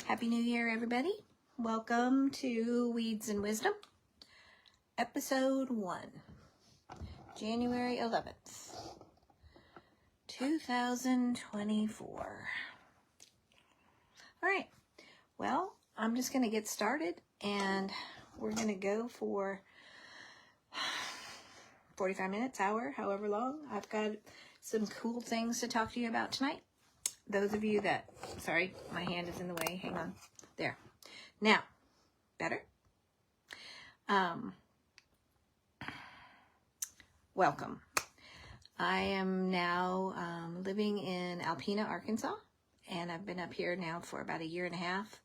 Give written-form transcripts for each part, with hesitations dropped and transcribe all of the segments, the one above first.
Happy New Year, everybody. Welcome to Weeds and Wisdom, Episode 1, January 11th, 2024. All right, well, I'm just going to get started, and we're going to go for 45 minutes, hour, however long. I've got some cool things to talk to you about tonight. Those of you that, sorry, my hand is in the way. Hang on. There. Now, better? Welcome. I am now living in Alpena, Arkansas, and I've been up here now for about a year and a half.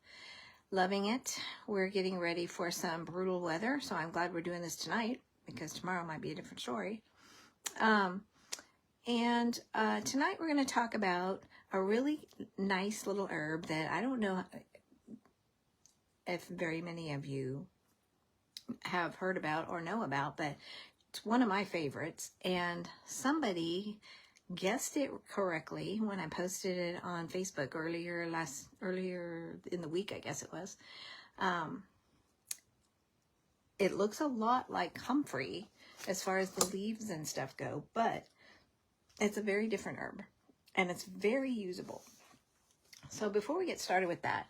Loving it. We're getting ready for some brutal weather, so I'm glad we're doing this tonight because tomorrow might be a different story. Tonight we're going to talk about a really nice little herb that I don't know if very many of you have heard about or know about, but it's one of my favorites, and somebody guessed it correctly when I posted it on Facebook earlier in the week, I guess it was. It looks a lot like comfrey as far as the leaves and stuff go, but it's a very different herb, and it's very usable. So before we get started with that,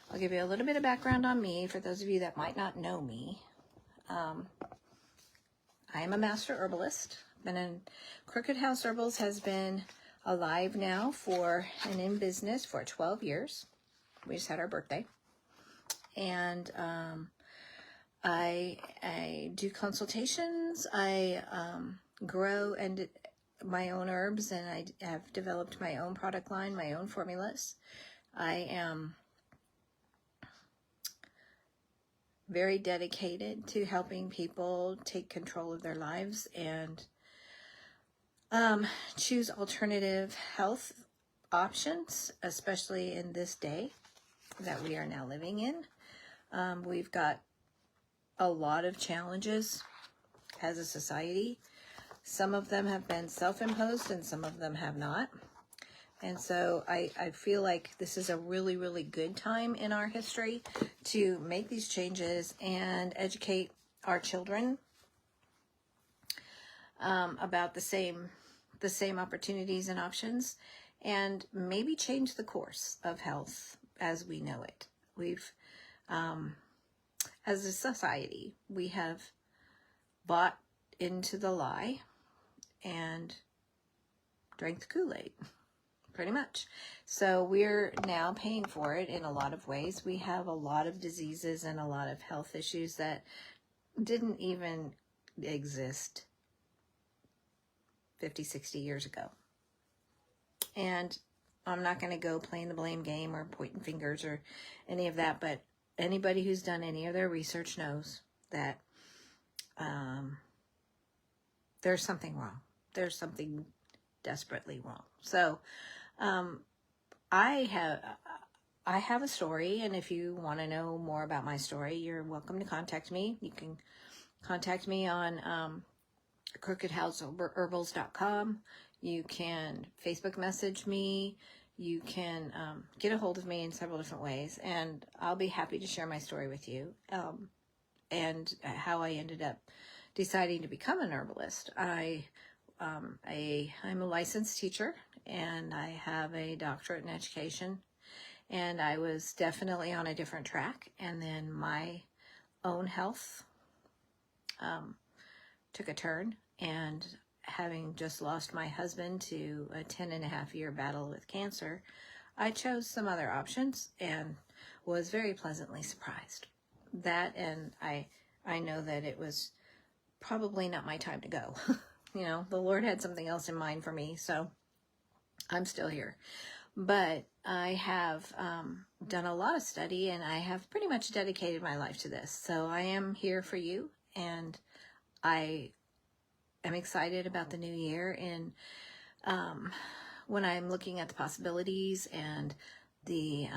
I'll give you a little bit of background on me for those of you that might not know me. I am a master herbalist. Crooked House Herbals has been alive now and in business for 12 years. We just had our birthday. And I do consultations. I grow my own herbs, and I have developed my own product line, my own formulas. I am very dedicated to helping people take control of their lives and choose alternative health options, especially in this day that we are now living in. We've got a lot of challenges as a society. Some of them have been self-imposed and some of them have not. And so I feel like this is a really, really good time in our history to make these changes and educate our children about the same opportunities and options, and maybe change the course of health as we know it. We've, as a society, we have bought into the lie and drank the Kool-Aid, pretty much. So we're now paying for it in a lot of ways. We have a lot of diseases and a lot of health issues that didn't even exist 50, 60 years ago. And I'm not going to go playing the blame game or pointing fingers or any of that, but anybody who's done any of their research knows that there's something wrong. There's something desperately wrong. So I have a story, and if you want to know more about my story, you're welcome to contact me. You can contact me on crookedhouseherbals.com. You can Facebook message me. You can get a hold of me in several different ways, and I'll be happy to share my story with you and how I ended up deciding to become an herbalist. I'm a licensed teacher, and I have a doctorate in education, and I was definitely on a different track, and then my own health took a turn, and having just lost my husband to a 10.5-year battle with cancer, I chose some other options and was very pleasantly surprised. That, and I know that it was probably not my time to go. You know, the Lord had something else in mind for me, so I'm still here. But I have done a lot of study, and I have pretty much dedicated my life to this. So I am here for you, and I am excited about the new year. And when I'm looking at the possibilities and the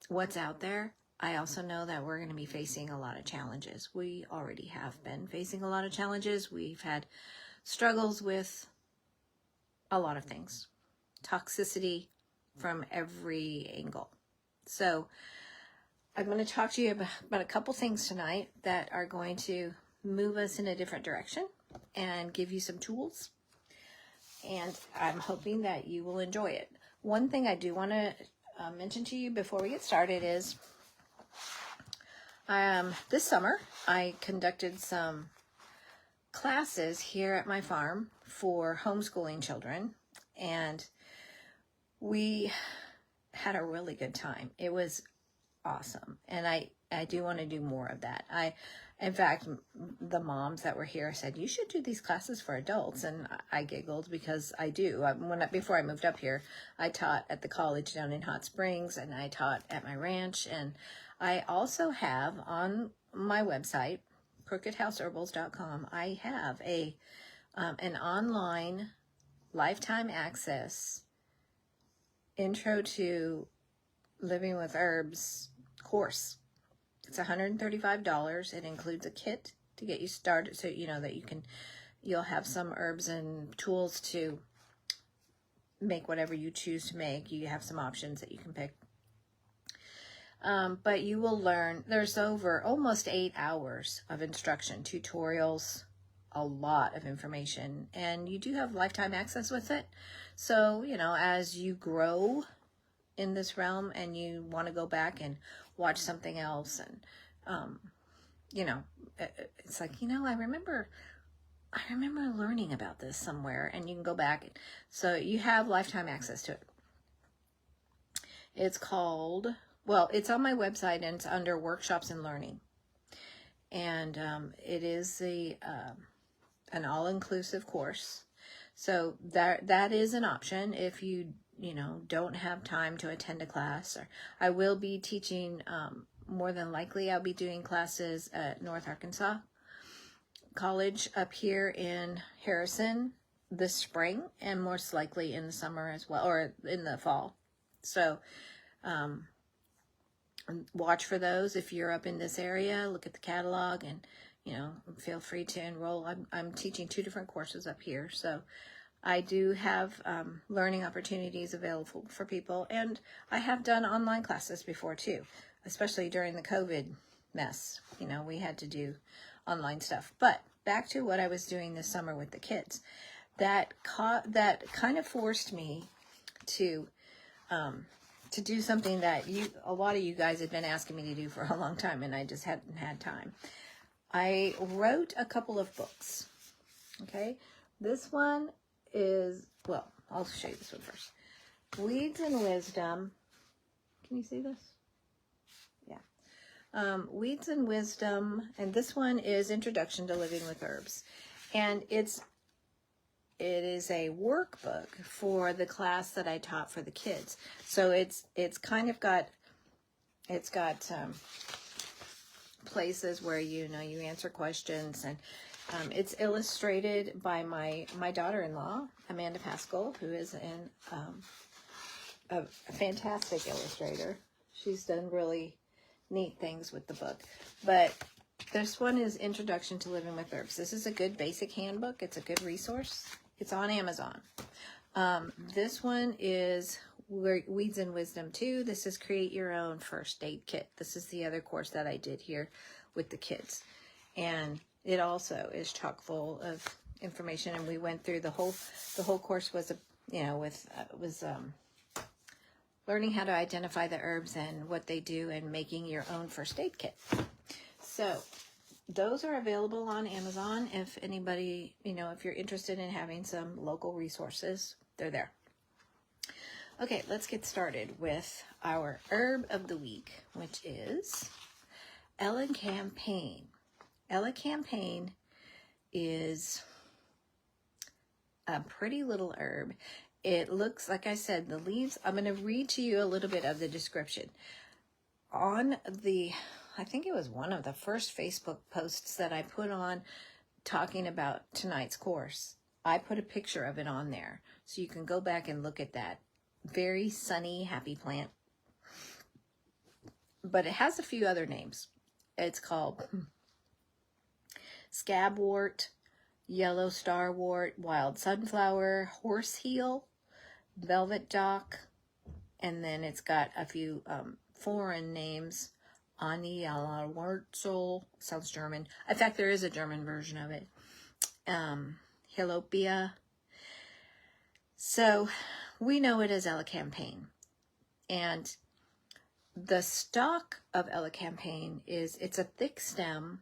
what's out there, I also know that we're going to be facing a lot of challenges. We already have been facing a lot of challenges. We've had struggles with a lot of things. Toxicity, from every angle. So I'm going to talk to you about a couple things tonight that are going to move us in a different direction and give you some tools. And I'm hoping that you will enjoy it. One thing I do want to mention to you before we get started is this summer I conducted some classes here at my farm for homeschooling children, and we had a really good time. It was awesome, and I do want to do more of that. In fact, the moms that were here said, you should do these classes for adults, and I giggled because I do. Before I moved up here, I taught at the college down in Hot Springs, and I taught at my ranch, and I also have on my website, crookedhouseherbals.com, I have an online lifetime access intro to living with herbs course. It's $135. It includes a kit to get you started, so you know that you'll have some herbs and tools to make whatever you choose to make. You have some options that you can pick. But you will learn, there's over almost 8 hours of instruction, tutorials, a lot of information, and you do have lifetime access with it. So, you know, as you grow in this realm and you want to go back and watch something else, and you know, it's like, you know, I remember learning about this somewhere, and you can go back. So you have lifetime access to it. It's called, well, it's on my website, and it's under workshops and learning, and it is an all-inclusive course. So that is an option if you don't have time to attend a class. Or I will be teaching, more than likely I'll be doing classes at North Arkansas College up here in Harrison this spring, and most likely in the summer as well, or in the fall. So watch for those. If you're up in this area, look at the catalog, and feel free to enroll. I'm teaching 2 different courses up here, so I do have learning opportunities available for people, and I have done online classes before too, especially during the COVID mess. We had to do online stuff. But back to what I was doing this summer with the kids, that kind of forced me to do something that a lot of you guys had been asking me to do for a long time, and I just hadn't had time. I wrote a couple of books. Okay, this one is, well, I'll show you this one first. Weeds and Wisdom. Can you see this? Yeah. Weeds and Wisdom, and this one is Introduction to Living with Herbs, and it is a workbook for the class that I taught for the kids. So it's kind of got, it's got places where you answer questions, and it's illustrated by my daughter-in-law, Amanda Pascal, who is a fantastic illustrator. She's done really neat things with the book. But this one is Introduction to Living with Herbs. This is a good basic handbook. It's a good resource. It's on Amazon. This one is Weeds and Wisdom 2. This is Create Your Own First Aid Kit. This is the other course that I did here with the kids. And it also is chock full of information, and we went through the whole course was learning how to identify the herbs and what they do, and making your own first aid kit. So those are available on Amazon. If anybody, if you're interested in having some local resources, they're there. Okay, let's get started with our herb of the week, which is Elecampane. Elecampane is a pretty little herb. It looks, like I said, the leaves, I'm going to read to you a little bit of the description. On I think it was one of the first Facebook posts that I put on talking about tonight's course, I put a picture of it on there. So you can go back and look at that. Very sunny, happy plant. But it has a few other names. It's called scabwort, yellow starwort, wild sunflower, horseheel, velvet dock, And then it's got a few foreign names. Anialawurzel, sounds German. In fact, there is a German version of it. Hilopia. So we know it as Elecampane. And the stalk of Elecampane it's a thick stem.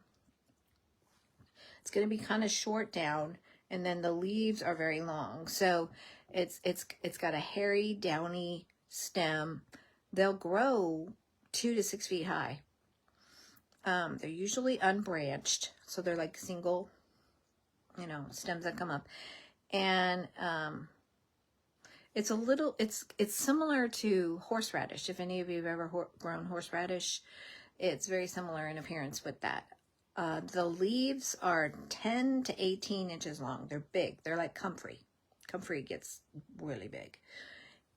It's going to be kind of short down, and then the leaves are very long. So it's got a hairy, downy stem. They'll grow 2 to 6 feet high. They're usually unbranched, so they're like single, stems that come up. And it's similar to horseradish. If any of you have ever grown horseradish, it's very similar in appearance with that. The leaves are 10 to 18 inches long. They're big. They're like comfrey. Comfrey gets really big.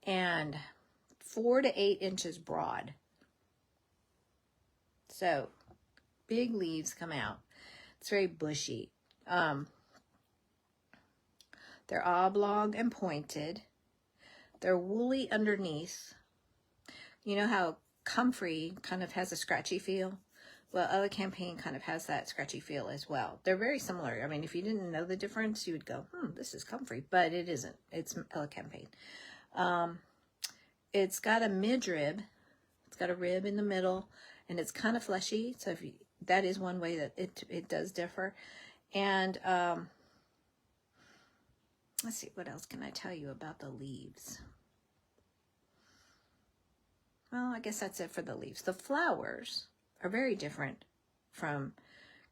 And 4 to 8 inches broad. So big leaves come out. It's very bushy. They're oblong and pointed. They're woolly underneath. You know how comfrey kind of has a scratchy feel? Well, Elecampane kind of has that scratchy feel as well. They're very similar. I mean, if you didn't know the difference, you would go, this is comfrey, but it isn't. It's Elecampane. It's got a midrib. It's got a rib in the middle, and it's kind of fleshy. So that is one way that it does differ. And let's see, what else can I tell you about the leaves? Well, I guess that's it for the leaves. The flowers are very different from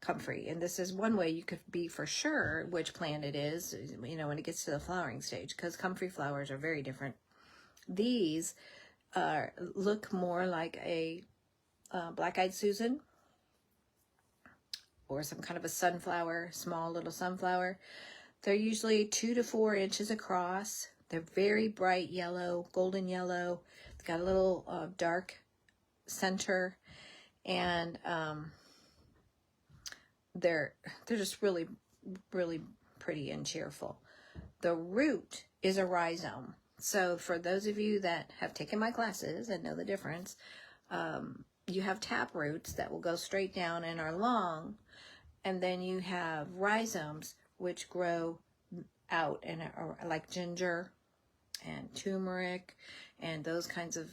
comfrey, and this is one way you could be for sure which plant it is, when it gets to the flowering stage, because comfrey flowers are very different. These look more like a black-eyed Susan or some kind of a sunflower, small little sunflower. They're usually 2 to 4 inches across. They're very bright yellow, golden yellow. It's got a little dark center, and they're just really, really pretty and cheerful. The root is a rhizome. So for those of you that have taken my classes and know the difference, you have tap roots that will go straight down and are long, and then you have rhizomes which grow out and are like ginger and turmeric and those kinds of,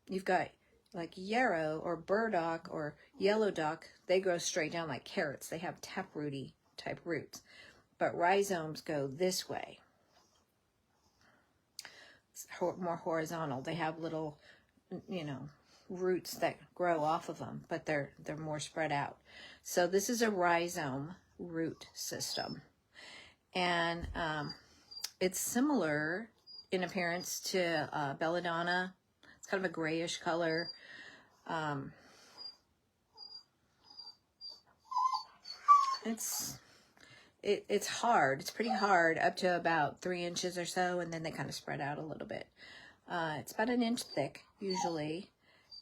you've got like yarrow or burdock or yellow dock, they grow straight down like carrots. They have taprooty type roots. But rhizomes go this way. It's more horizontal. They have little, roots that grow off of them, but they're more spread out. So this is a rhizome root system. And it's similar in appearance to belladonna. It's kind of a grayish color. It's hard. It's pretty hard up to about 3 inches or so, and then they kind of spread out a little bit. It's about 1 inch thick usually,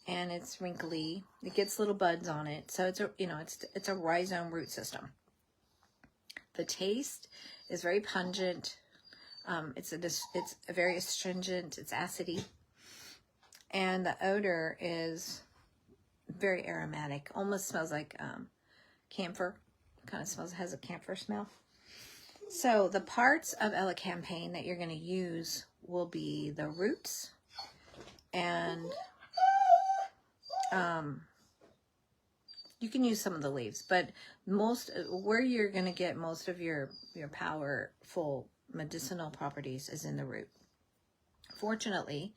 and it's wrinkly. It gets little buds on it, so it's a rhizome root system. The taste is very pungent. It's very astringent. It's acidy, and the odor is very aromatic. Almost smells like camphor. Kind of has a camphor smell. So the parts of Elecampane that you're going to use will be the roots, and you can use some of the leaves, but where you're going to get most of your powerful medicinal properties is in the root. Fortunately,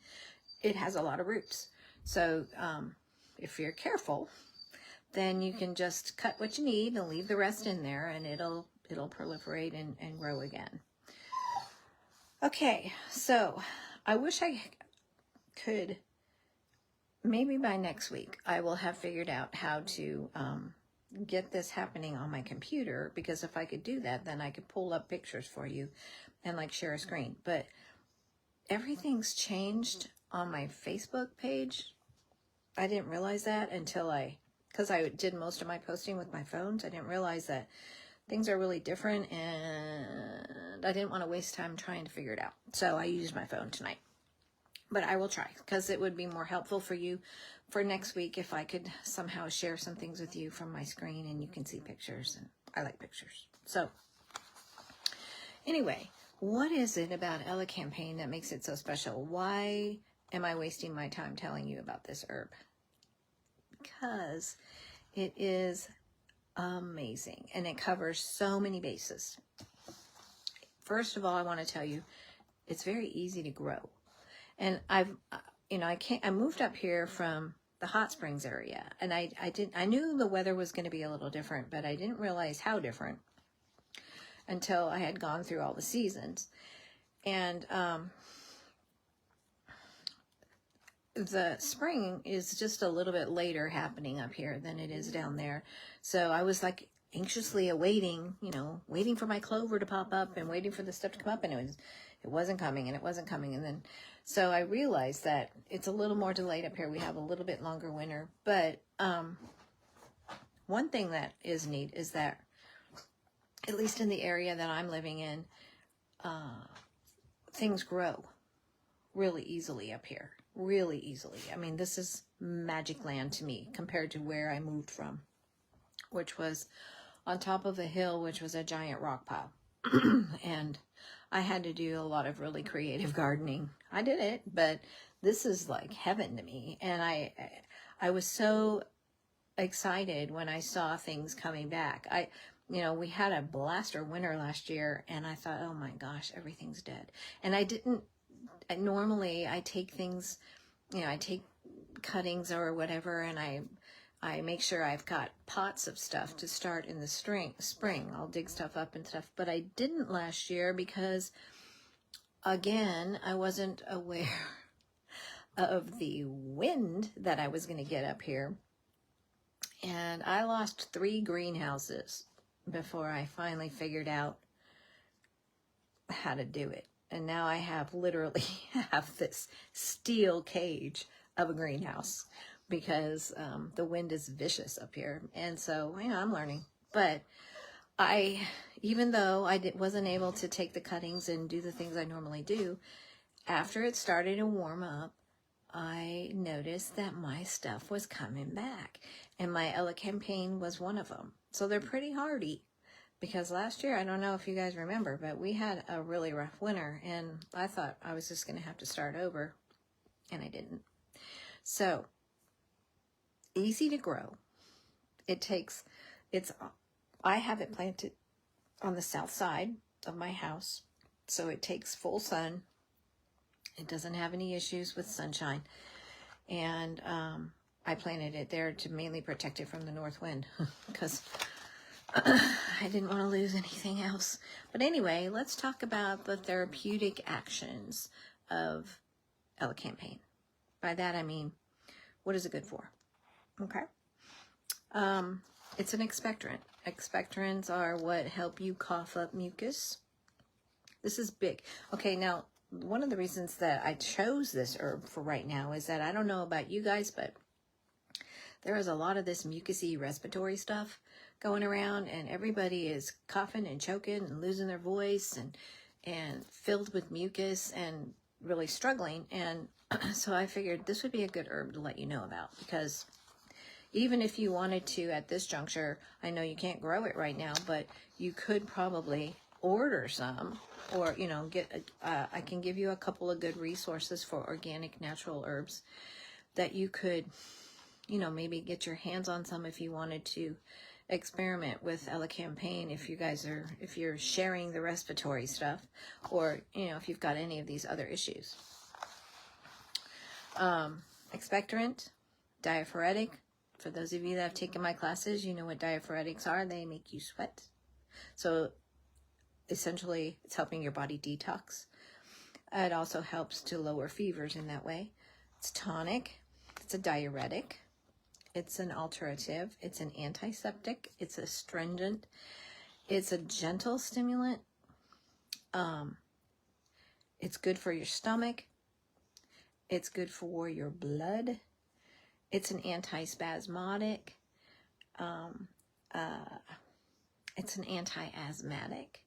it has a lot of roots. So if you're careful, then you can just cut what you need and leave the rest in there, and it'll proliferate and grow again. Okay, so I wish I could, maybe by next week, I will have figured out how to get this happening on my computer, because if I could do that, then I could pull up pictures for you and share a screen. But everything's changed on my Facebook page. I didn't realize that until because I did most of my posting with my phones. I didn't realize that things are really different, and I didn't want to waste time trying to figure it out. So I used my phone tonight. but I will try, because it would be more helpful for you for next week if I could somehow share some things with you from my screen and you can see pictures, and I like pictures. So anyway, what is it about Elecampane that makes it so special? Why am I wasting my time telling you about this herb? Because it is amazing and it covers so many bases. First of all, I want to tell you, it's very easy to grow. And I moved up here from the hot springs area, and I knew the weather was going to be a little different, but I didn't realize how different until I had gone through all the seasons. And the spring is just a little bit later happening up here than it is down there. So I was like anxiously awaiting, waiting for my clover to pop up and waiting for the stuff to come up, and it wasn't coming, and it wasn't coming. And then, so I realized that it's a little more delayed up here. We have a little bit longer winter. But one thing that is neat is that, at least in the area that I'm living in, things grow really easily up here. Really easily. I mean, this is magic land to me compared to where I moved from, which was on top of a hill, which was a giant rock pile. And I had to do a lot of really creative gardening. I did it, but this is like heaven to me. And I was so excited when I saw things coming back. We had a blaster winter last year, and I thought, oh my gosh, everything's dead. And normally I take things, I take cuttings or whatever, and I make sure I've got pots of stuff to start in the spring. I'll dig stuff up and stuff. But I didn't last year because, again, I wasn't aware of the wind that I was going to get up here. And I lost 3 greenhouses before I finally figured out how to do it. And now I literally have this steel cage of a greenhouse because the wind is vicious up here. And so, I'm learning. But even though I wasn't able to take the cuttings and do the things I normally do, after it started to warm up, I noticed that my stuff was coming back. And my Elecampane was one of them. So they're pretty hardy. Because last year, I don't know if you guys remember, but we had a really rough winter, and I thought I was just going to have to start over, and I didn't. So, easy to grow. I have it planted on the south side of my house, so it takes full sun. It doesn't have any issues with sunshine, and I planted it there to mainly protect it from the north wind, because I didn't want to lose anything else. But anyway, let's talk about the therapeutic actions of Elecampane. By that I mean, what is it good for? Okay. It's an expectorant. Expectorants are what help you cough up mucus. This is big. Okay, now, one of the reasons that I chose this herb for right now is that I don't know about you guys, but there is a lot of this mucusy respiratory stuff going around, and everybody is coughing and choking and losing their voice and filled with mucus and really struggling. And so I figured this would be a good herb to let you know about, because even if you wanted to at this juncture, I know you can't grow it right now, but you could probably order some, or I can give you a couple of good resources for organic natural herbs that you could maybe get your hands on some if you wanted to experiment with Elecampane, if you're sharing the respiratory stuff, or if you've got any of these other issues. Expectorant, diaphoretic. For those of you that have taken my classes, you know what diaphoretics are. They make you sweat. So essentially, it's helping your body detox. It also helps to lower fevers in that way. It's tonic. It's a diuretic. It's an alterative. It's an antiseptic. It's astringent. It's a gentle stimulant. It's good for your stomach. It's good for your blood. It's an antispasmodic. It's an anti-asthmatic.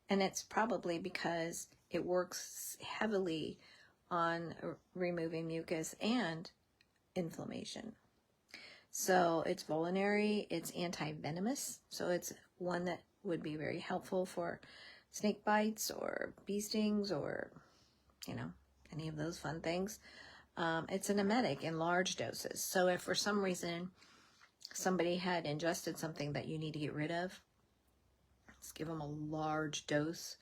And it's probably because it works heavily on removing mucus and inflammation. So it's vulnerary, it's anti-venomous, so it's one that would be very helpful for snake bites or bee stings or, you know, any of those fun things. It's an emetic in large doses. So if for some reason somebody had ingested something that you need to get rid of, just give them a large dose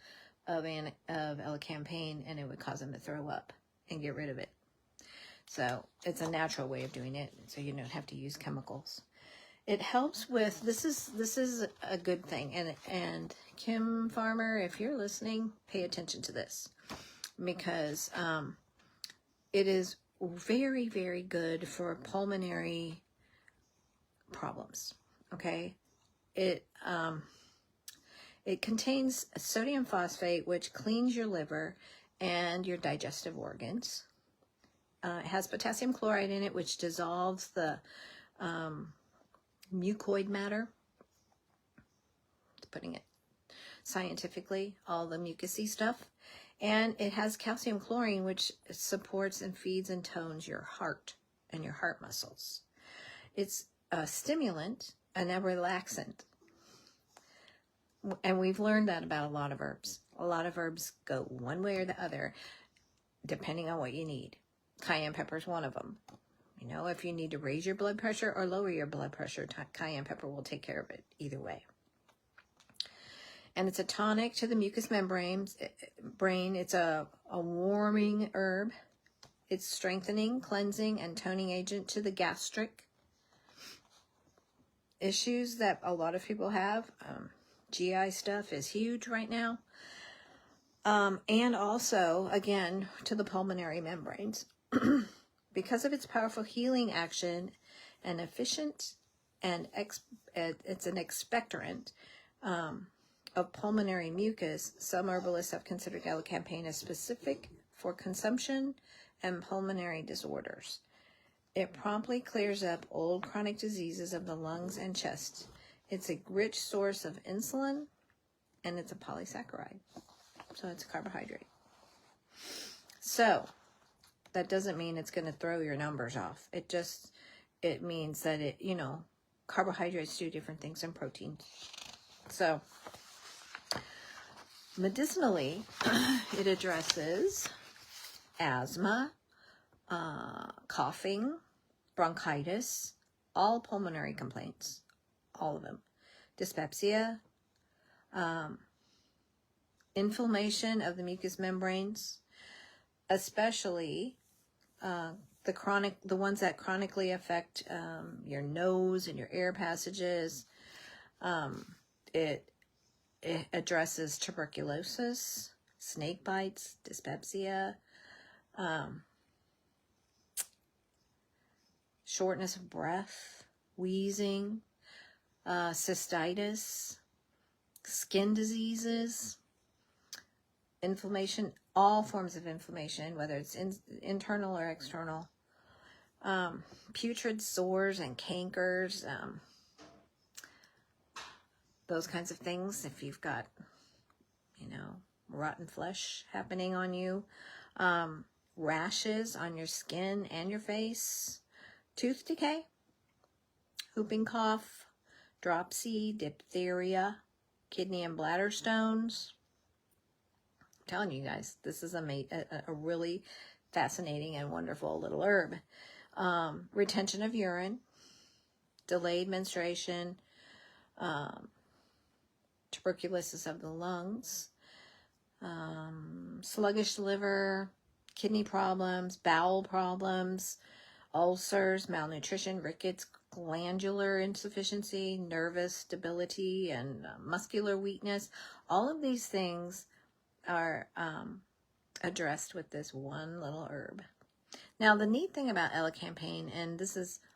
of Elecampane and it would cause them to throw up and get rid of it. So it's a natural way of doing it, so you don't have to use chemicals. It helps with, this is a good thing, and Kim Farmer, if you're listening, pay attention to this, because it is very, very good for pulmonary problems. Okay, it contains sodium phosphate, which cleans your liver and your digestive organs. It has potassium chloride in it, which dissolves the mucoid matter. Putting it scientifically, all the mucousy stuff. And it has calcium chlorine, which supports and feeds and tones your heart and your heart muscles. It's a stimulant and a relaxant. And we've learned that about a lot of herbs. A lot of herbs go one way or the other, depending on what you need. Cayenne pepper is one of them. You know, if you need to raise your blood pressure or lower your blood pressure, cayenne pepper will take care of it either way. And it's a tonic to the mucous membranes. It's a warming herb. It's strengthening, cleansing, and toning agent to the gastric issues that a lot of people have. GI stuff is huge right now. And also, again, to the pulmonary membranes. Because of its powerful healing action and efficient, and it's an expectorant of pulmonary mucus, some herbalists have considered Elecampane as specific for consumption and pulmonary disorders. It promptly clears up old chronic diseases of the lungs and chest. It's a rich source of insulin, and it's a polysaccharide, so it's a carbohydrate. So that doesn't mean it's going to throw your numbers off. It means that carbohydrates do different things than proteins. So medicinally, it addresses asthma, coughing, bronchitis, all pulmonary complaints, all of them, dyspepsia, inflammation of the mucous membranes, especially the ones that chronically affect your nose and your air passages. It addresses tuberculosis, snake bites, dyspepsia, shortness of breath, wheezing, cystitis, skin diseases, inflammation, all forms of inflammation, whether it's internal or external, putrid sores and cankers, those kinds of things. If you've got, rotten flesh happening on you, rashes on your skin and your face, tooth decay, whooping cough, dropsy, diphtheria, kidney and bladder stones. I'm telling you guys, this is a really fascinating and wonderful little herb. Retention of urine, delayed menstruation, tuberculosis of the lungs, sluggish liver, kidney problems, bowel problems, ulcers, malnutrition, rickets, glandular insufficiency, nervous debility, and muscular weakness. All of these things are addressed with this one little herb. Now, the neat thing about Elecampane, and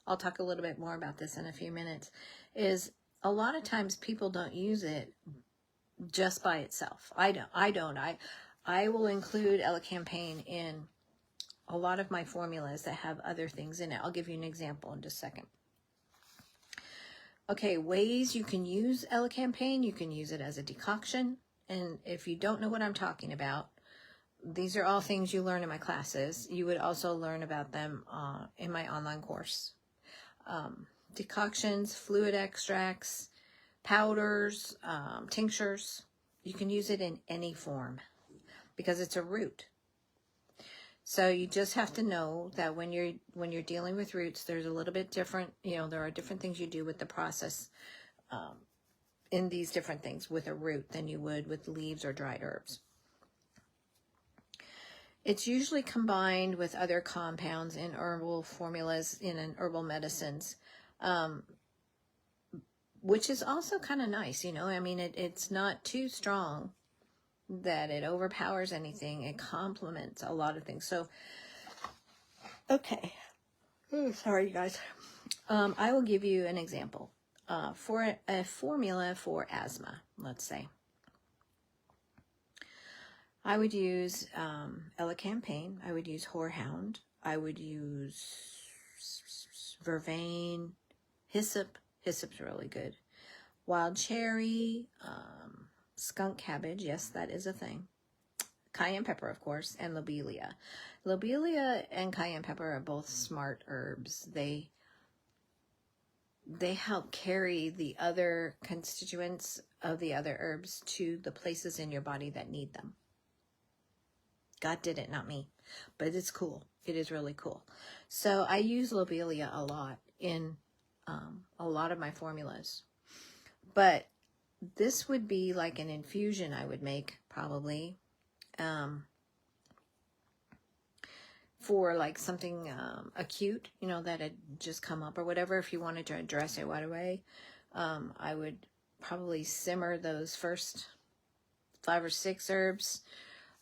I'll talk a little bit more about this in a few minutes, is a lot of times people don't use it just by itself. I don't. I will include Elecampane in a lot of my formulas that have other things in it. I'll give you an example in just a second. Okay, ways you can use Elecampane. You can use it as a decoction. And if you don't know what I'm talking about, these are all things you learn in my classes. You would also learn about them in my online course. Decoctions, fluid extracts, powders, tinctures. You can use it in any form because it's a root. So you just have to know that when you're dealing with roots, there's a little bit different, there are different things you do with the process in these different things with a root than you would with leaves or dried herbs. It's usually combined with other compounds in herbal formulas, in herbal medicines, which is also kind of nice, I mean, it's not too strong that it overpowers anything. It complements a lot of things. So, okay. Sorry, you guys. I will give you an example. For a formula for asthma, let's say. I would use Elecampane. I would use horehound. I would use vervain, hyssop. Hyssop's really good. Wild cherry, skunk cabbage. Yes, that is a thing. Cayenne pepper, of course, and lobelia. Lobelia and cayenne pepper are both smart herbs. They help carry the other constituents of the other herbs to the places in your body that need them. God did it, not me. But it's cool. It is really cool. So I use lobelia a lot in a lot of my formulas. But this would be like an infusion I would make, probably. For like something acute, that had just come up or whatever. If you wanted to address it right away, I would probably simmer those first 5 or 6 herbs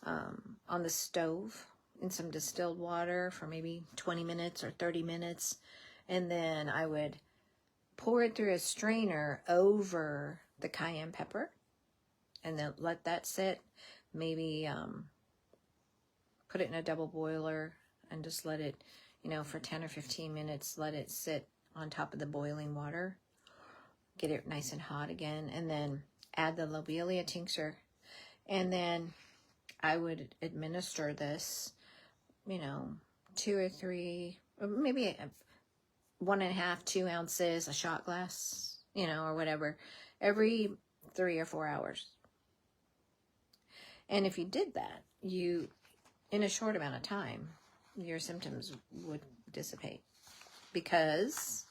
on the stove in some distilled water for maybe 20 minutes or 30 minutes. And then I would pour it through a strainer over the cayenne pepper and then let that sit. Maybe put it in a double boiler and just let it, for 10 or 15 minutes, let it sit on top of the boiling water. Get it nice and hot again, and then add the lobelia tincture. And then I would administer this, 2 or 3, or maybe 1.5, 2 ounces, a shot glass, or whatever, every 3 or 4 hours. And if you did that, in a short amount of time, your symptoms would dissipate, because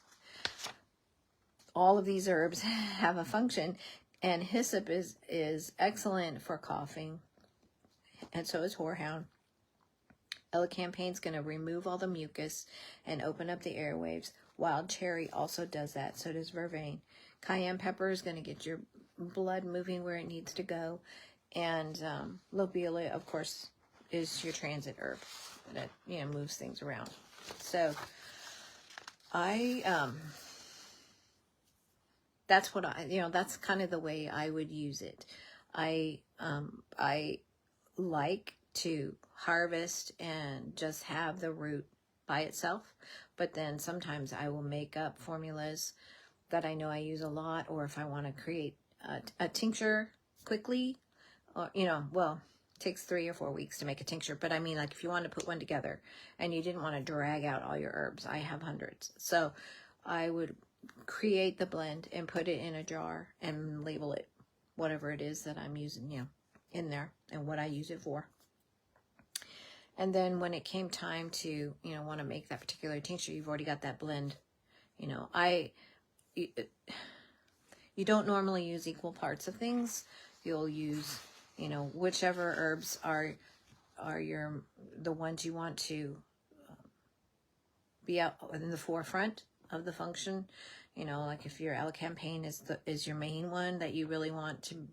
all of these herbs have a function, and hyssop is excellent for coughing, and so is horehound. Elecampane is going to remove all the mucus and open up the airwaves. Wild cherry also does that, so does vervain. Cayenne pepper is going to get your blood moving where it needs to go, and lobelia, of course, is your transit herb that moves things around. So that's what that's kind of the way I would use it. I like to harvest and just have the root by itself, but then sometimes I will make up formulas that I know I use a lot, or if I want to create a tincture quickly, or takes 3 or 4 weeks to make a tincture. But I mean, like, if you want to put one together and you didn't want to drag out all your herbs, I have hundreds. So I would create the blend and put it in a jar and label it, whatever it is that I'm using, in there, and what I use it for. And then when it came time to, want to make that particular tincture, you've already got that blend. You don't normally use equal parts of things. You'll use, whichever herbs are the ones you want to be out in the forefront of the function. Like if your Elecampane is your main one that you really want to,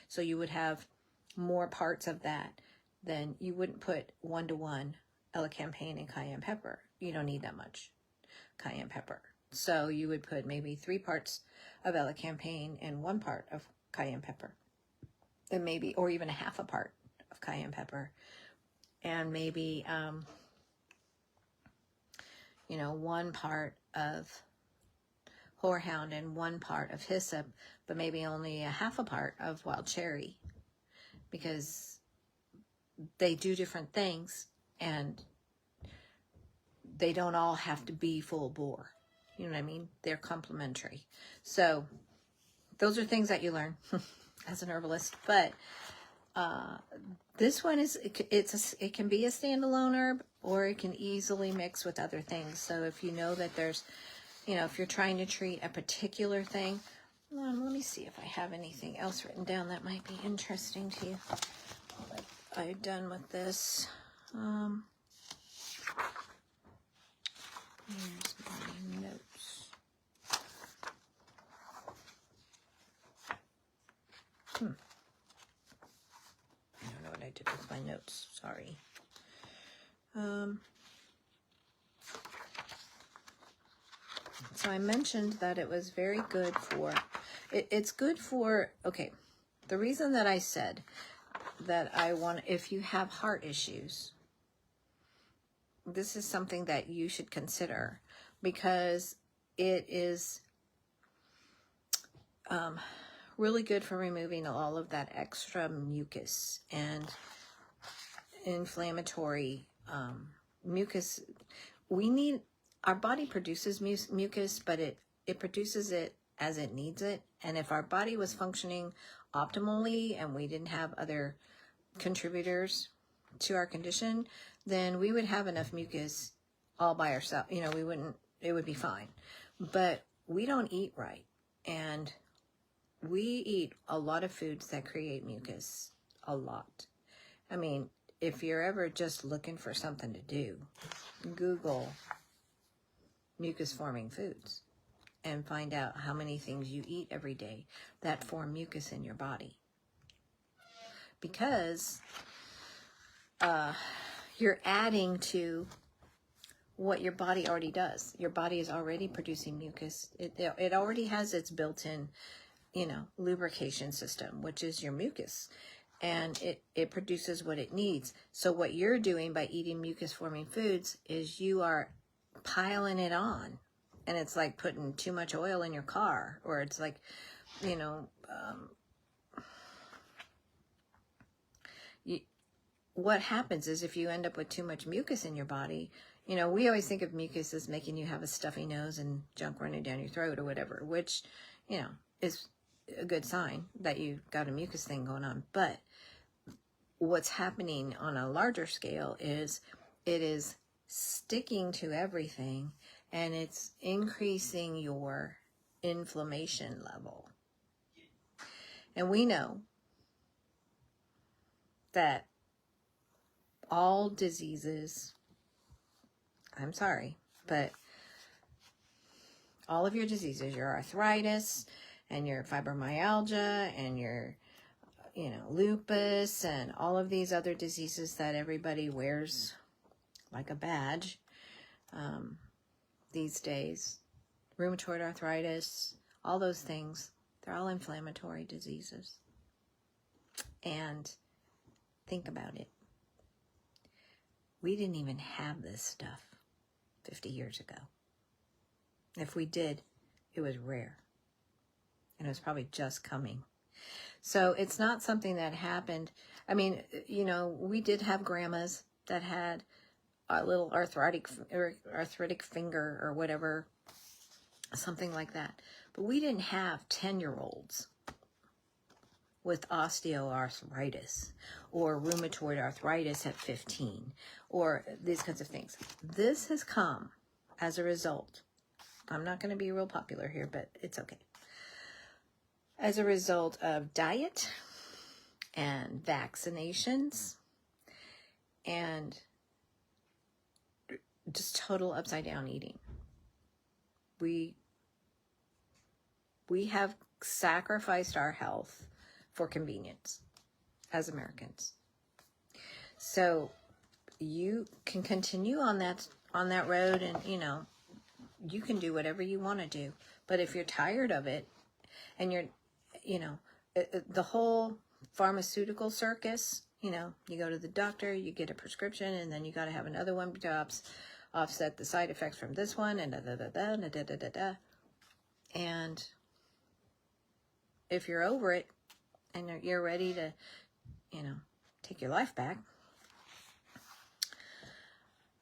so you would have more parts of that. Then you wouldn't put 1-to-1 Elecampane and cayenne pepper. You don't need that much cayenne pepper. So you would put maybe 3 parts of Elecampane and 1 part of cayenne pepper. And maybe, or even a half a part of cayenne pepper. And maybe, 1 part of horehound and 1 part of hyssop, but maybe only a half a part of wild cherry. Because they do different things, and they don't all have to be full bore. You know what I mean? They're complementary. So those are things that you learn as an herbalist. But this one is, it can be a standalone herb, or it can easily mix with other things. So if you know that there's, if you're trying to treat a particular thing, let me see if I have anything else written down that might be interesting to you. What I've done with this. Here's my notes. I don't know what I did with my notes. Sorry. So I mentioned that it was very good for, it's good for, okay, the reason that I said that if you have heart issues, this is something that you should consider, because it is really good for removing all of that extra mucus and inflammatory mucus. Our body produces mucus, but it produces it as it needs it. And if our body was functioning optimally and we didn't have other contributors to our condition, then we would have enough mucus all by ourselves. It would be fine. But we don't eat right. And we eat a lot of foods that create mucus. A lot. I mean, if you're ever just looking for something to do, Google mucus forming foods and find out how many things you eat every day that form mucus in your body. Because you're adding to what your body already does. Your body is already producing mucus. It already has its built-in, lubrication system, which is your mucus. And it produces what it needs. So what you're doing by eating mucus-forming foods is you are piling it on. And it's like putting too much oil in your car. Or it's like, what happens is if you end up with too much mucus in your body, we always think of mucus as making you have a stuffy nose and junk running down your throat or whatever, which, is a good sign that you've got a mucus thing going on. But what's happening on a larger scale is it is sticking to everything, and it's increasing your inflammation level. And we know that all diseases, I'm sorry, but all of your diseases, your arthritis and your fibromyalgia and your, lupus and all of these other diseases that everybody wears like a badge these days, rheumatoid arthritis, all those things, they're all inflammatory diseases. And think about it. We didn't even have this stuff 50 years ago. If we did, it was rare. And it was probably just coming. So it's not something that happened. I mean, we did have grandmas that had a little arthritic finger or whatever, something like that. But we didn't have 10-year-olds with osteoarthritis or rheumatoid arthritis at 15 or these kinds of things. This has come as a result. I'm not going to be real popular here, but it's okay. As a result of diet and vaccinations and just total upside down eating. We have sacrificed our health for convenience as Americans. So you can continue on that road, and you can do whatever you want to do. But if you're tired of it, and you're the whole pharmaceutical circus, you go to the doctor, you get a prescription, and then you got to have another one to offset the side effects from this one, and da-da-da-da. And if you're over it and you're ready to, take your life back,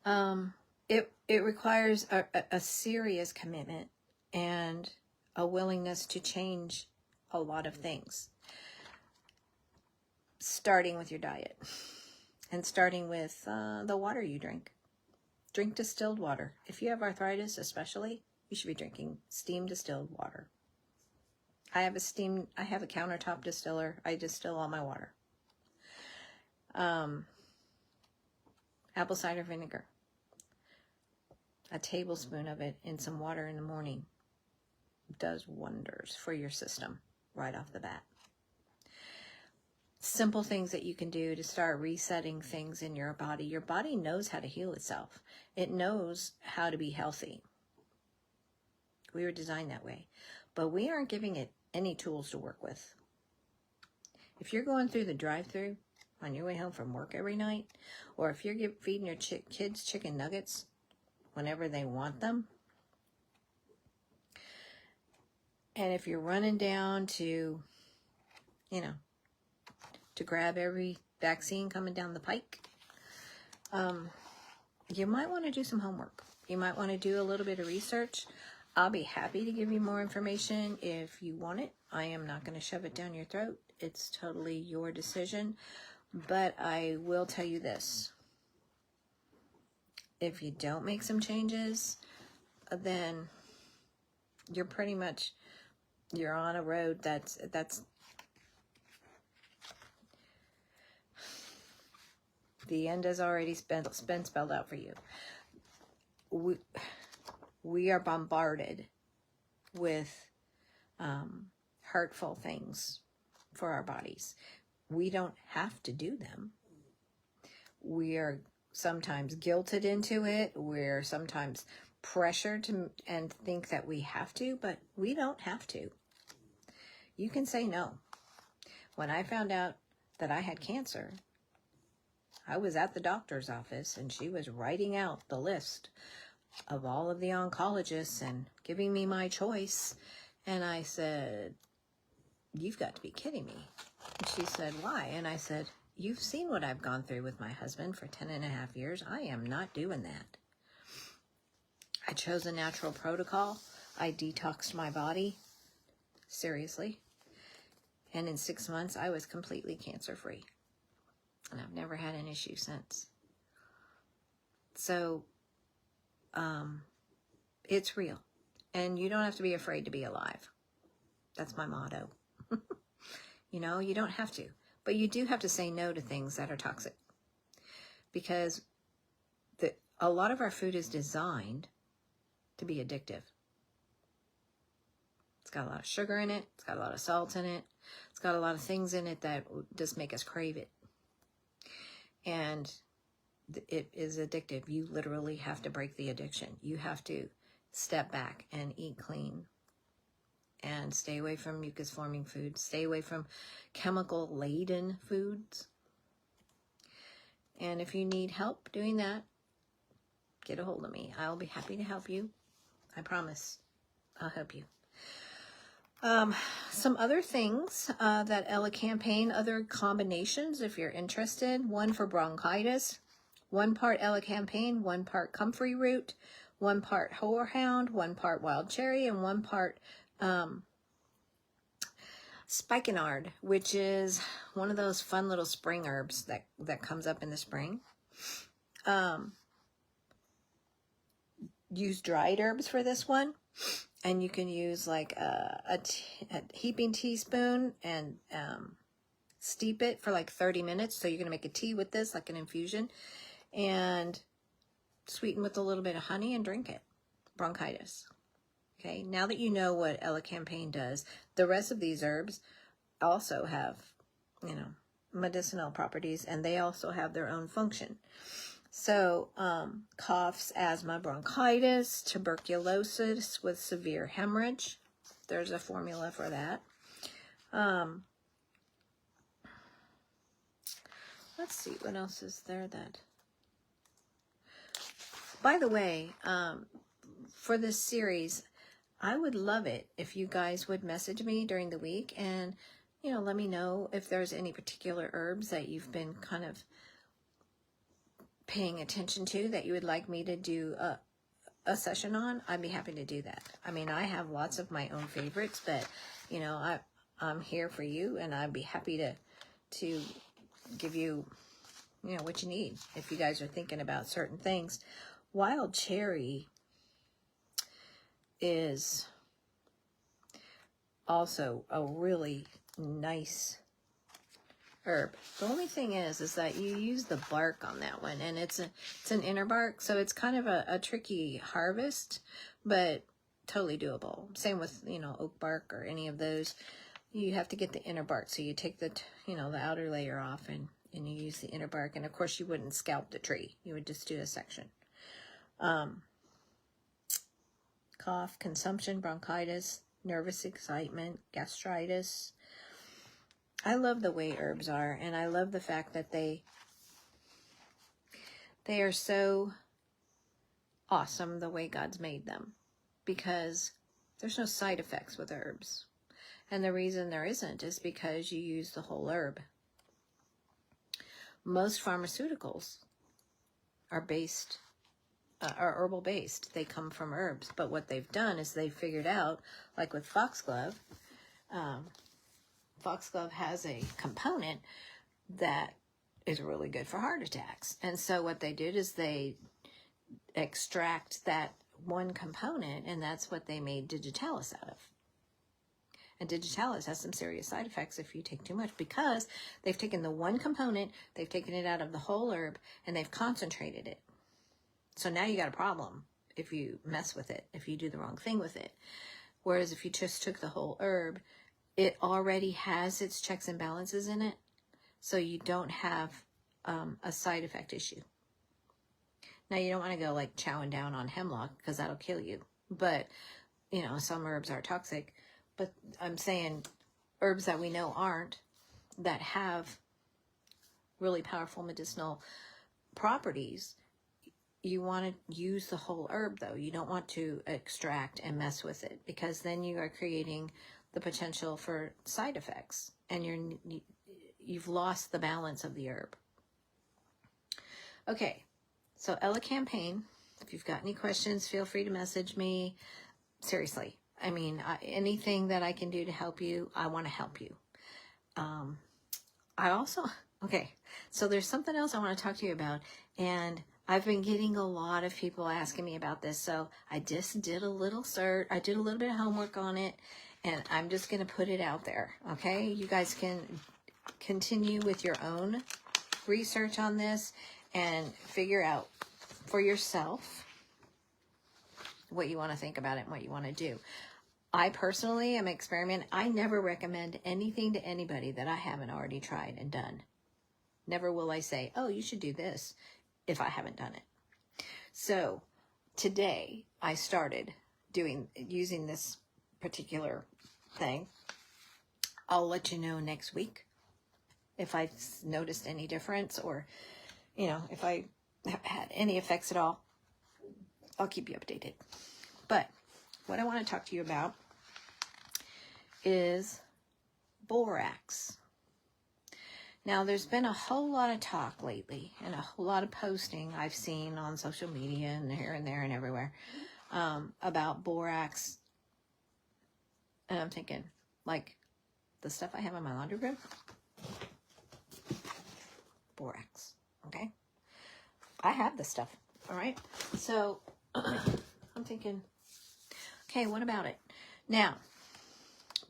It requires a serious commitment and a willingness to change a lot of things, starting with your diet and starting with the water you drink. Drink distilled water. If you have arthritis especially, you should be drinking steam distilled water. I have a countertop distiller. I distill all my water. Apple cider vinegar. A tablespoon of it in some water in the morning does wonders for your system right off the bat. Simple things that you can do to start resetting things in your body. Your body knows how to heal itself. It knows how to be healthy. We were designed that way, but we aren't giving it any tools to work with. If you're going through the drive-thru on your way home from work every night, or if you're feeding your kids chicken nuggets whenever they want them, and if you're running down to, to grab every vaccine coming down the pike, you might want to do some homework. You might want to do a little bit of research. I'll be happy to give you more information if you want it. I am not going to shove it down your throat. It's totally your decision. But I will tell you this. If you don't make some changes, then you're pretty much, you're on a road that's the end has already been spelled out for you. We are bombarded with hurtful things for our bodies. We don't have to do them. We are sometimes guilted into it. We're sometimes pressured to and think that we have to, but we don't have to. You can say no. When I found out that I had cancer, I was at the doctor's office and she was writing out the list of all of the oncologists and giving me my choice. And I said, "You've got to be kidding me." And she said, "Why?" And I said, "You've seen what I've gone through with my husband for 10.5 years. I am not doing that." I chose a natural protocol. I detoxed my body. Seriously. And in 6 months, I was completely cancer-free. And I've never had an issue since. So, it's real. And you don't have to be afraid to be alive. That's my motto. You don't have to. But you do have to say no to things that are toxic. Because a lot of our food is designed to be addictive. It's got a lot of sugar in it. It's got a lot of salt in it. It's got a lot of things in it that just make us crave it. And it is addictive. You literally have to break the addiction. You have to step back and eat clean. And stay away from mucus-forming foods. Stay away from chemical-laden foods. And if you need help doing that, get a hold of me. I'll be happy to help you. I promise. I'll help you. Some other things that Elecampane, other combinations if you're interested. One for bronchitis. 1 part Elecampane, 1 part comfrey root, 1 part horehound, 1 part wild cherry, and 1 part spikenard, which is one of those fun little spring herbs that comes up in the spring. Use dried herbs for this one, and you can use like a heaping teaspoon and steep it for like 30 minutes. So you're going to make a tea with this, like an infusion, and sweeten with a little bit of honey and drink it. Bronchitis. Okay, now that you know what Elecampane does, the rest of these herbs also have, medicinal properties, and they also have their own function. So, coughs, asthma, bronchitis, tuberculosis with severe hemorrhage. There's a formula for that. Let's see, what else is there that... By the way, for this series, I would love it if you guys would message me during the week and, let me know if there's any particular herbs that you've been kind of paying attention to that you would like me to do a session on, I'd be happy to do that. I mean, I have lots of my own favorites, but you know, I'm here for you, and I'd be happy to give you, you know, what you need if you guys are thinking about certain things. Wild cherry is also a really nice herb. The only thing is that you use the bark on that one, and it's an inner bark, so it's kind of a tricky harvest, but totally doable. Same with, you know, oak bark or any of those. You have to get the inner bark, so you take the, you know, the outer layer off, and you use the inner bark, and of course you wouldn't scalp the tree. You would just do a section. Cough, consumption, bronchitis, nervous excitement, gastritis. I love the way herbs are, and I love the fact that they are so awesome the way God's made them, because there's no side effects with herbs. And the reason there isn't is because you use the whole herb. Most pharmaceuticals are are herbal based. They come from herbs, but what they've done is they've figured out, like with foxglove, foxglove has a component that is really good for heart attacks. And so what they did is they extract that one component, and that's what they made digitalis out of. And digitalis has some serious side effects if you take too much, because they've taken the one component, they've taken it out of the whole herb, and they've concentrated it. So now you got a problem if you mess with it, if you do the wrong thing with it. Whereas if you just took the whole herb, it already has its checks and balances in it, so you don't have a side effect issue. Now, you don't want to go like chowing down on hemlock, because that'll kill you. But, you know, some herbs are toxic. But I'm saying herbs that we know aren't, that have really powerful medicinal properties, you want to use the whole herb, though. You don't want to extract and mess with it, because then you are creating the potential for side effects, and you've lost the balance of the herb. Okay, so Elecampane, if you've got any questions, feel free to message me. Seriously, I mean, anything that I can do to help you, I want to help you. Okay, so there's something else I want to talk to you about, and I've been getting a lot of people asking me about this, so I just did a little search. I did a little bit of homework on it, and I'm just going to put it out there, okay? You guys can continue with your own research on this and figure out for yourself what you want to think about it and what you want to do. I personally am experimenting. I never recommend anything to anybody that I haven't already tried and done. Never will I say, oh, you should do this, if I haven't done it. So today I started using this particular thing. I'll let you know next week if I've noticed any difference, or, you know, if I have had any effects at all. I'll keep you updated. But what I want to talk to you about is borax. Now, there's been a whole lot of talk lately, and a whole lot of posting I've seen on social media and here and there and everywhere about borax. And I'm thinking, like, the stuff I have in my laundry room, borax, okay? I have this stuff, all right? So I'm thinking, okay, what about it? Now,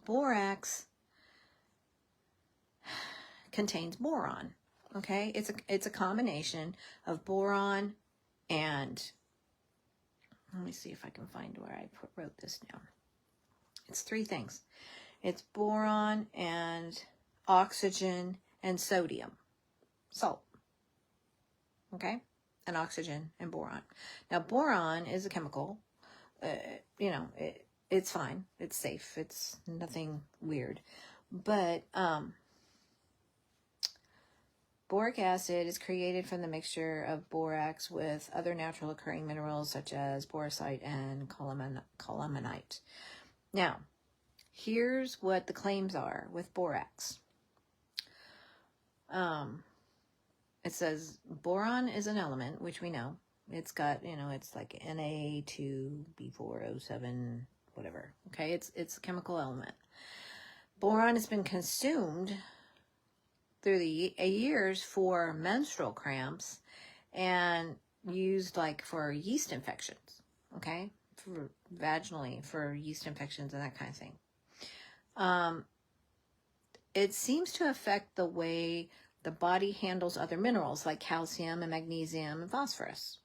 borax contains boron, okay? It's a combination of boron and, let me see if I can find where I wrote this down. It's three things. It's boron and oxygen and sodium, salt, okay? And oxygen and boron. Now, boron is a chemical. You know, it's fine. It's safe. It's nothing weird. But boric acid is created from the mixture of borax with other natural occurring minerals such as boracite and colomanite. Now, here's what the claims are with borax. it says boron is an element, which we know. It's got, it's like Na2B4O7, whatever. Okay, it's a chemical element. Boron has been consumed through the years for menstrual cramps and used like for yeast infections, okay, for vaginally for yeast infections and that kind of thing. It seems to affect the way the body handles other minerals like calcium and magnesium and phosphorus.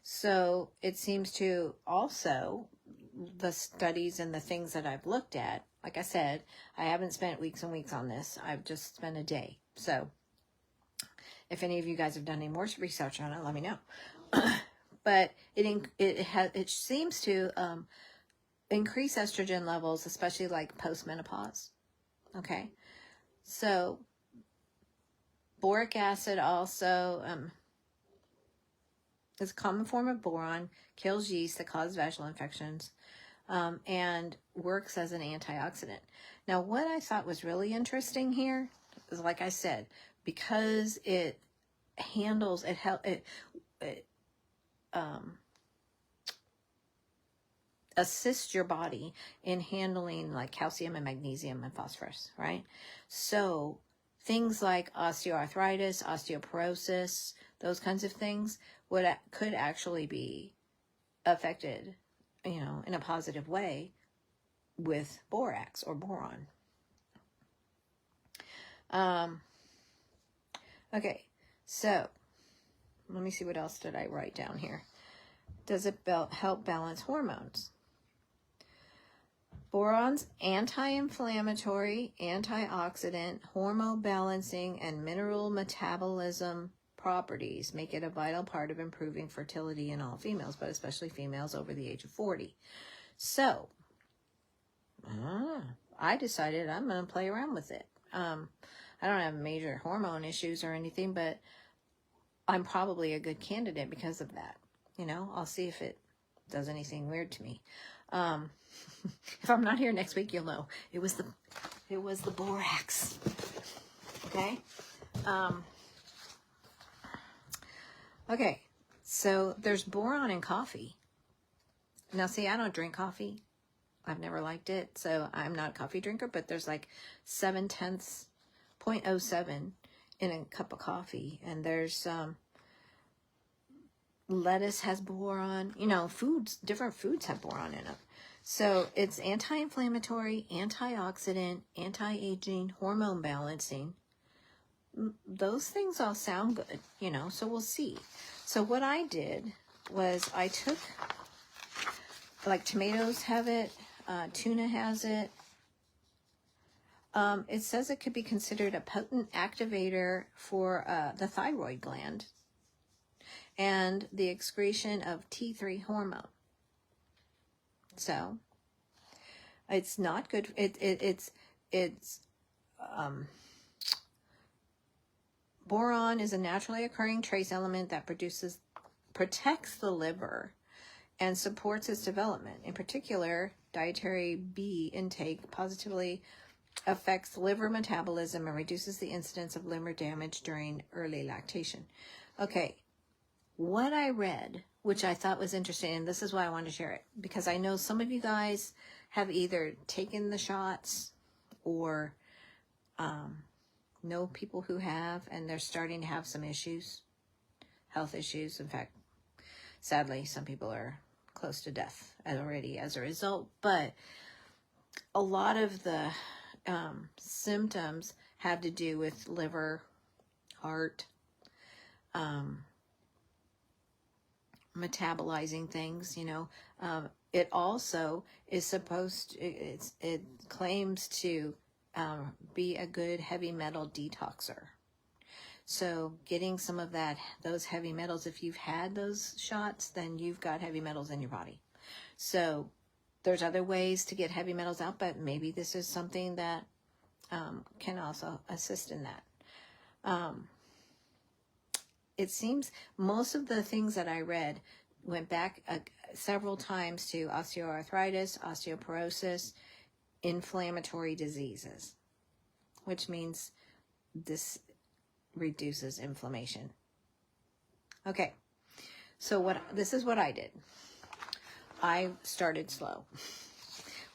So it seems to also, the studies and the things that I've looked at, like I said, I haven't spent weeks and weeks on this. I've just spent a day. So if any of you guys have done any more research on it, let me know. But it seems to increase estrogen levels, especially like postmenopause. Okay, so boric acid also is a common form of boron, kills yeast that cause vaginal infections, and works as an antioxidant. Now, what I thought was really interesting here is, like I said, because it handles, it assists your body in handling like calcium and magnesium and phosphorus, right? So things like osteoarthritis, osteoporosis, those kinds of things could actually be affected, in a positive way with borax or boron. Okay, so let me see, what else did I write down here? Does it help balance hormones? Boron's anti-inflammatory, antioxidant, hormone balancing, and mineral metabolism properties make it a vital part of improving fertility in all females, but especially females over the age of 40. So, I decided I'm going to play around with it. I don't have major hormone issues or anything, but I'm probably a good candidate because of that. I'll see if it does anything weird to me. If I'm not here next week, you'll know. It was the borax. Okay? Okay, so there's boron in coffee. Now, see, I don't drink coffee. I've never liked it, so I'm not a coffee drinker, but there's like 0.07 in a cup of coffee, and there's lettuce has boron. Different foods have boron in them. So it's anti-inflammatory, antioxidant, anti-aging, hormone balancing. Those things all sound good, so we'll see. So what I did was I took, like, tomatoes have it, tuna has it. It says it could be considered a potent activator for the thyroid gland and the excretion of T3 hormone. So it's not good. Boron is a naturally occurring trace element that protects the liver and supports its development. In particular, dietary B intake positively affects liver metabolism and reduces the incidence of liver damage during early lactation. Okay, what I read, which I thought was interesting, and this is why I wanted to share it, because I know some of you guys have either taken the shots or know people who have, and they're starting to have some issues, health issues. In fact, sadly, some people are close to death already as a result, but a lot of the symptoms have to do with liver, heart, metabolizing things, it also is it claims to be a good heavy metal detoxer. So getting some of those heavy metals, if you've had those shots, then you've got heavy metals in your body. So there's other ways to get heavy metals out, but maybe this is something that can also assist in that. It seems most of the things that I read went back several times to osteoarthritis, osteoporosis, inflammatory diseases, which means this reduces inflammation. Okay, so this is what I did. I started slow,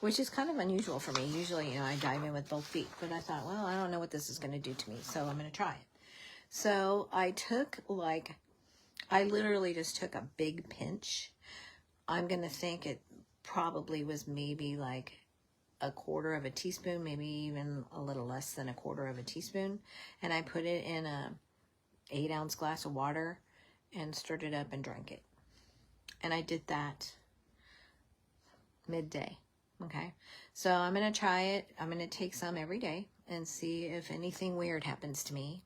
which is kind of unusual for me. Usually, I dive in with both feet, but I thought, well, I don't know what this is going to do to me, so I'm going to try it. So I literally just took a big pinch. I'm going to think it probably was maybe like a quarter of a teaspoon, maybe even a little less than a quarter of a teaspoon. And I put it in a 8-ounce glass of water and stirred it up and drank it. And I did that midday. Okay. So I'm going to try it. I'm going to take some every day and see if anything weird happens to me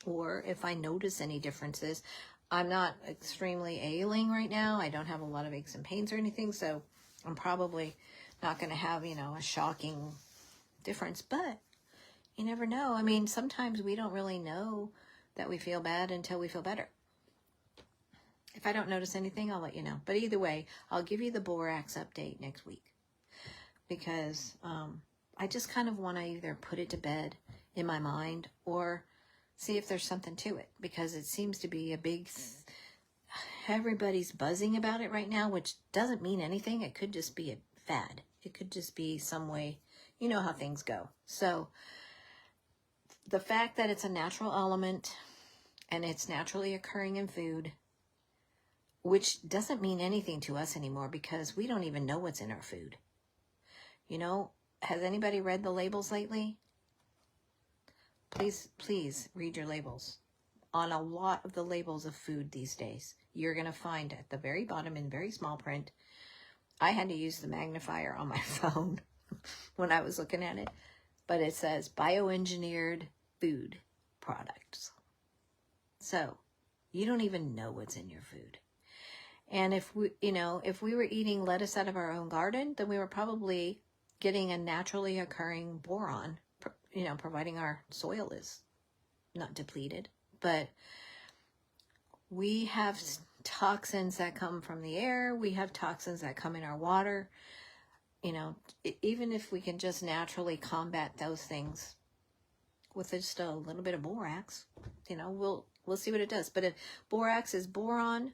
or if I notice any differences. I'm not extremely ailing right now. I don't have a lot of aches and pains or anything. So I'm probably not going to have, a shocking difference, but you never know. I mean, sometimes we don't really know that we feel bad until we feel better. If I don't notice anything, I'll let you know. But either way, I'll give you the borax update next week because I just kind of want to either put it to bed in my mind or see if there's something to it, because it seems to be a big everybody's buzzing about it right now, which doesn't mean anything. It could just be a fad. It could just be some way, you know how things go. So the fact that it's a natural element and it's naturally occurring in food, which doesn't mean anything to us anymore because we don't even know what's in our food. Has anybody read the labels lately? Please read your labels. On a lot of the labels of food these days, you're going to find at the very bottom in very small print. I had to use the magnifier on my phone when I was looking at it, but it says bioengineered food products. So you don't even know what's in your food. And if we were eating lettuce out of our own garden, then we were probably getting a naturally occurring boron, providing our soil is not depleted. But we have toxins that come from the air. We have toxins that come in our water. Even if we can just naturally combat those things with just a little bit of borax, we'll see what it does. But borax is boron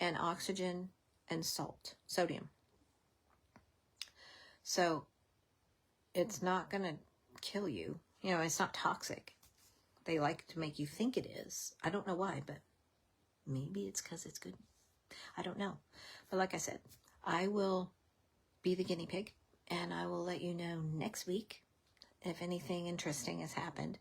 and oxygen and sodium. So it's not going to kill you. It's not toxic. They like to make you think it is. I don't know why, but maybe it's because it's good. I don't know. But like I said, I will be the guinea pig, and I will let you know next week if anything interesting has happened.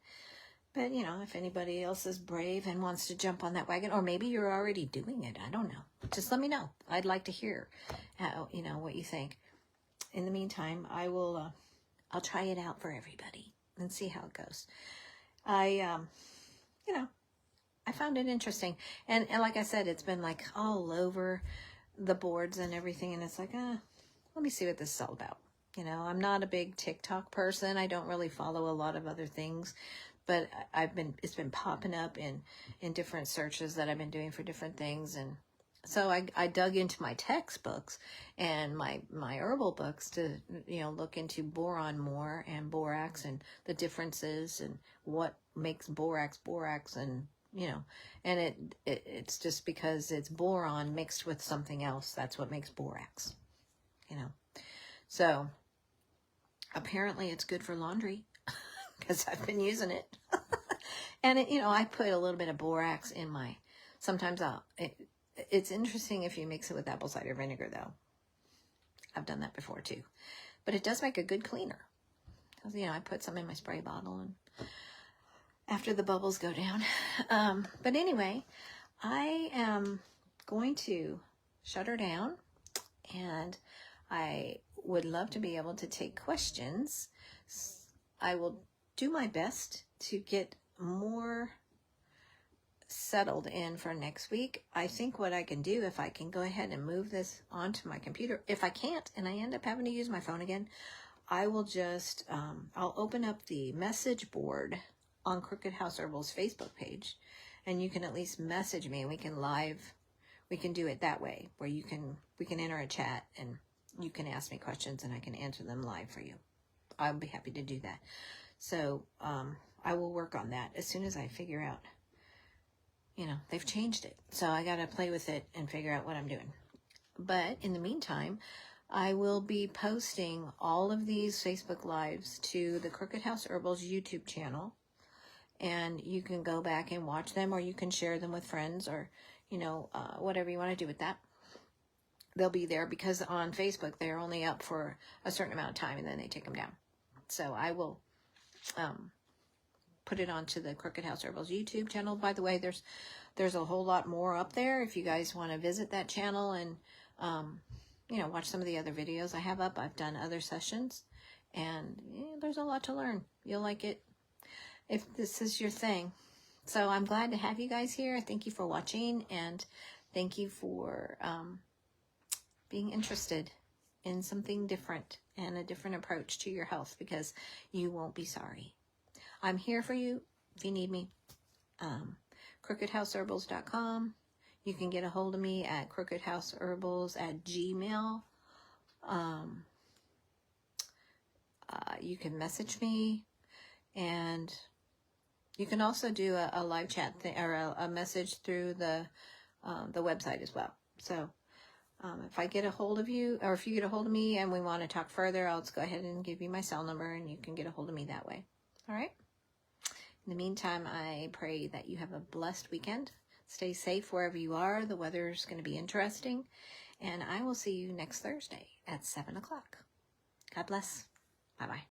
But, if anybody else is brave and wants to jump on that wagon, or maybe you're already doing it, I don't know. Just let me know. I'd like to hear how, what you think. In the meantime, I'll try it out for everybody and see how it goes. I found it interesting. And like I said, it's been like all over the boards and everything. And it's like, let me see what this is all about. I'm not a big TikTok person. I don't really follow a lot of other things, but it's been popping up in different searches that I've been doing for different things. And so I dug into my textbooks and my herbal books to, look into boron more and borax and the differences and what makes borax and, and it's just because it's boron mixed with something else. That's what makes borax, So apparently it's good for laundry because I've been using it. And, I put a little bit of borax in sometimes it's interesting if you mix it with apple cider vinegar, though. I've done that before, too. But it does make a good cleaner. I put some in my spray bottle and after the bubbles go down. But anyway, I am going to shut her down, and I would love to be able to take questions. I will do my best to get more settled in for next week. I think what I can do, if I can go ahead and move this onto my computer, if I can't and I end up having to use my phone again, I will just I'll open up the message board on Crooked House Herbal's Facebook page, and you can at least message me, and we can do it that way, where we can enter a chat and you can ask me questions and I can answer them live for you. I'll be happy to do that. So I will work on that as soon as I figure out you know, they've changed it. So I got to play with it and figure out what I'm doing. But in the meantime, I will be posting all of these Facebook Lives to the Crooked House Herbals YouTube channel. And you can go back and watch them, or you can share them with friends, or, you know, whatever you want to do with that. They'll be there because on Facebook, they're only up for a certain amount of time and then they take them down. So I will put it onto the Crooked House Herbals YouTube channel. By the way, there's a whole lot more up there if you guys want to visit that channel and, you know, watch some of the other videos I have up. I've done other sessions, and there's a lot to learn. You'll like it if this is your thing. So I'm glad to have you guys here. Thank you for watching, and thank you for being interested in something different and a different approach to your health, because you won't be sorry. I'm here for you if you need me. crookedhouseherbals.com. You can get a hold of me at crookedhouseherbals@gmail. You can message me, and you can also do a live chat thing, or a message through the website as well. So if I get a hold of you, or if you get a hold of me and we want to talk further, I'll just go ahead and give you my cell number and you can get a hold of me that way. All right? In the meantime, I pray that you have a blessed weekend. Stay safe wherever you are. The weather's going to be interesting. And I will see you next Thursday at 7 o'clock. God bless. Bye-bye.